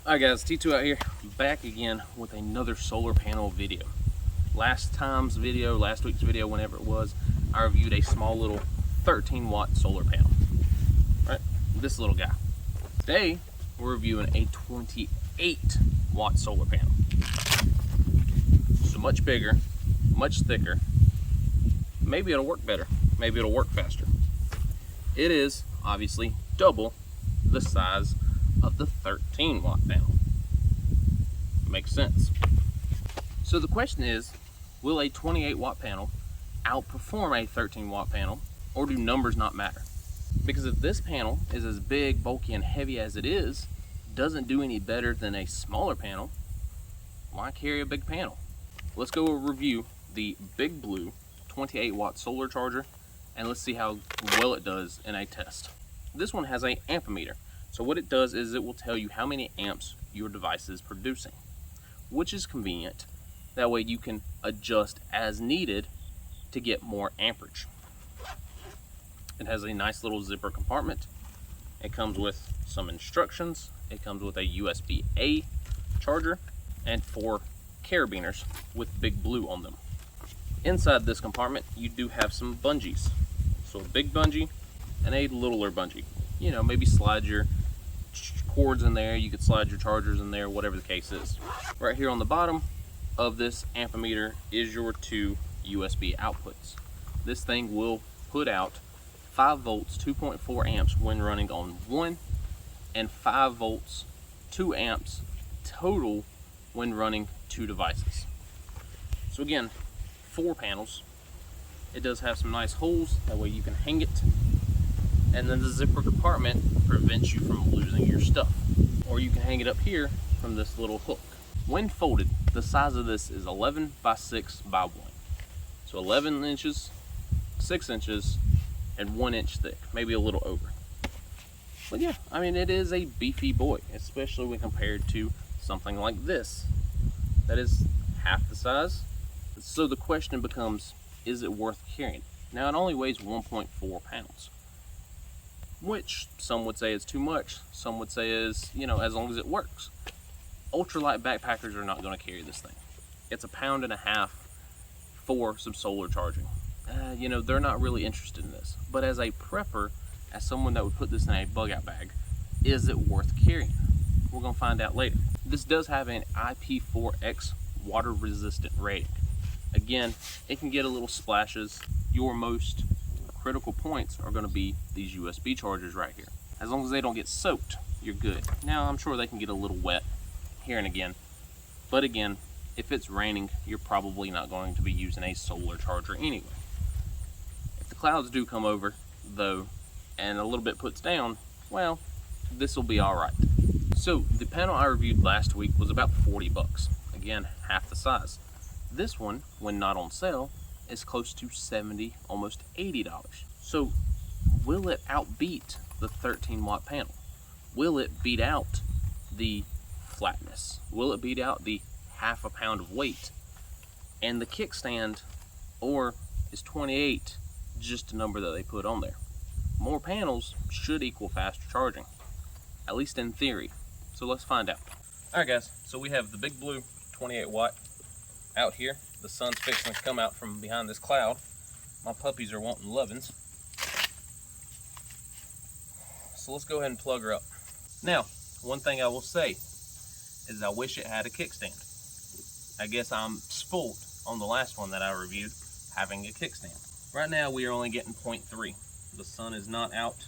Alright guys, T2 out here, back again with another solar panel video. Last week's video, whenever it was, I reviewed a small little 13-watt solar panel. Right, this little guy. Today, we're reviewing a 28-watt solar panel. So much bigger, much thicker. Maybe it'll work better, maybe it'll work faster. It is, obviously, double the size of the 13-watt panel. Makes sense. So the question is, will a 28-watt panel outperform a 13-watt panel, or do numbers not matter? Because if this panel is as big, bulky, and heavy as it is, doesn't do any better than a smaller panel, why carry a big panel? Let's go review the Big Blue 28-watt solar charger, and let's see how well it does in a test. This one has an ammeter. So what it does is it will tell you how many amps your device is producing, which is convenient. That way you can adjust as needed to get more amperage. It has a nice little zipper compartment. It comes with some instructions. It comes with a USB-A charger and 4 carabiners with Big Blue on them. Inside this compartment, you do have some bungees. So a big bungee and a littler bungee. You know, maybe slide your cords in there, you could slide your chargers in there, whatever the case is. Right here on the bottom of this ammeter is your 2 USB outputs. This thing will put out 5 volts 2.4 amps when running on 1, and 5 volts 2 amps total when running 2 devices. So again, 4 panels. It does have some nice holes, that way you can hang it. And then the zipper compartment prevents you from losing your stuff. Or you can hang it up here from this little hook. When folded, the size of this is 11 by 6 by 1. So 11 inches, 6 inches, and 1 inch thick, maybe a little over. But yeah, I mean, it is a beefy boy, especially when compared to something like this that is half the size. So the question becomes, is it worth carrying? Now it only weighs 1.4 pounds. Which some would say is too much, some would say is, you know, as long as it works. Ultralight backpackers are not going to carry this thing. It's 1.5 pounds for some solar charging. You know, they're not really interested in this. But as a prepper, as someone that would put this in a bug out bag, is it worth carrying? We're going to find out later. This does have an IP4X water resistant rating. Again, it can get a little splashes. Your most critical points are going to be these USB chargers right here. As long as they don't get soaked, you're good. Now, I'm sure they can get a little wet here and again, but again, if it's raining, you're probably not going to be using a solar charger anyway. If the clouds do come over, though, and a little bit puts down, well, this will be all right. So the panel I reviewed last week was about 40 bucks. Again, half the size. This one, when not on sale, is close to $70, almost $80. So will it outbeat the 13-watt panel? Will it beat out the flatness? Will it beat out the 1/2 pound of weight? And the kickstand, or is 28 just a number that they put on there? More panels should equal faster charging, at least in theory. So let's find out. All right guys, so we have the Big Blue 28-watt out here. The sun's fixing to come out from behind this cloud. My puppies are wanting lovin's. So let's go ahead and plug her up. Now, one thing I will say is I wish it had a kickstand. I guess I'm spoiled on the last one that I reviewed having a kickstand. Right now we are only getting 0.3. The sun is not out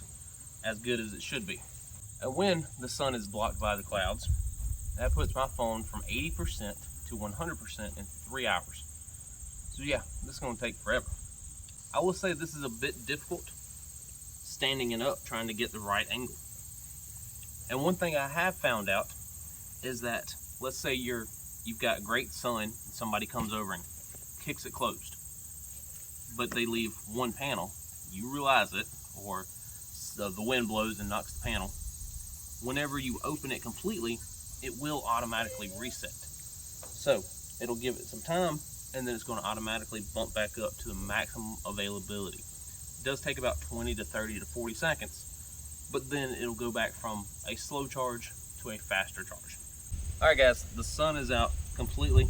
as good as it should be. And when the sun is blocked by the clouds, that puts my phone from 80% to 100% in 3 hours. So yeah, this is going to take forever. I will say this is a bit difficult standing it up, trying to get the right angle. And one thing I have found out is that, let's say you've got great sun and somebody comes over and kicks it closed, but they leave one panel, you realize it, or the wind blows and knocks the panel. Whenever you open it completely, it will automatically reset. So it'll give it some time, and then it's going to automatically bump back up to the maximum availability. It does take about 20 to 30 to 40 seconds, but then it'll go back from a slow charge to a faster charge. Alright guys, the sun is out completely.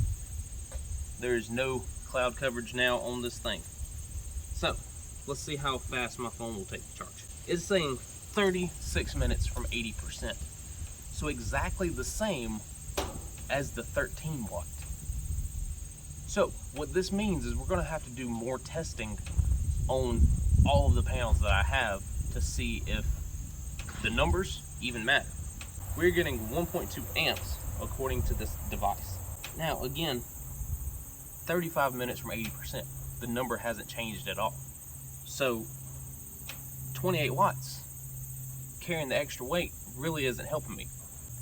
There is no cloud coverage now on this thing. So, let's see how fast my phone will take the charge. It's saying 36 minutes from 80%. So exactly the same as the 13 watt. So what this means is we're gonna have to do more testing on all of the panels that I have to see if the numbers even matter. We're getting 1.2 amps according to this device. Now again, 35 minutes from 80%. The number hasn't changed at all. So 28 watts carrying the extra weight really isn't helping me.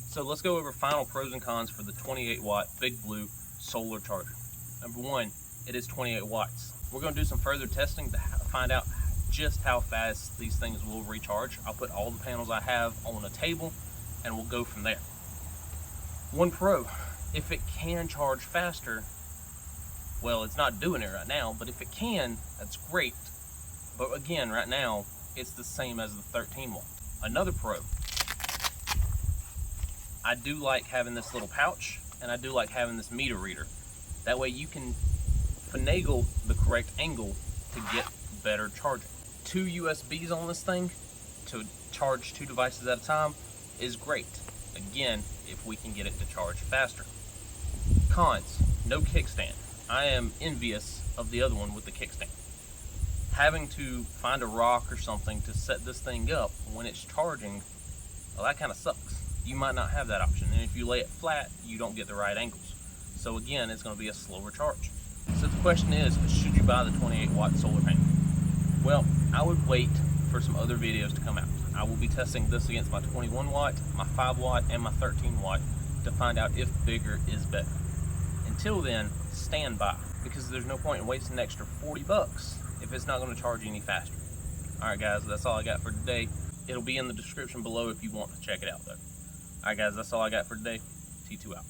So let's go over final pros and cons for the 28 watt Big Blue solar charger. Number one, it is 28 watts. We're gonna do some further testing to find out just how fast these things will recharge. I'll put all the panels I have on a table and we'll go from there. One pro, if it can charge faster, well, it's not doing it right now, but if it can, that's great. But again, right now, it's the same as the 13 watt. Another pro, I do like having this little pouch, and I do like having this meter reader. That way you can finagle the correct angle to get better charging. 2 USBs on this thing to charge 2 devices at a time is great. Again, if we can get it to charge faster. Cons, no kickstand. I am envious of the other one with the kickstand. Having to find a rock or something to set this thing up when it's charging, well, that kind of sucks. You might not have that option, and if you lay it flat, you don't get the right angles. So again, it's going to be a slower charge. So the question is, should you buy the 28 watt solar panel? Well, I would wait for some other videos to come out. I will be testing this against my 21 watt, my 5 watt, and my 13 watt to find out if bigger is better. Until then, stand by, because there's no point in wasting an extra 40 bucks if it's not going to charge you any faster. Alright guys, that's all I got for today. It'll be in the description below if you want to check it out though. Alright guys, that's all I got for today. T2 out.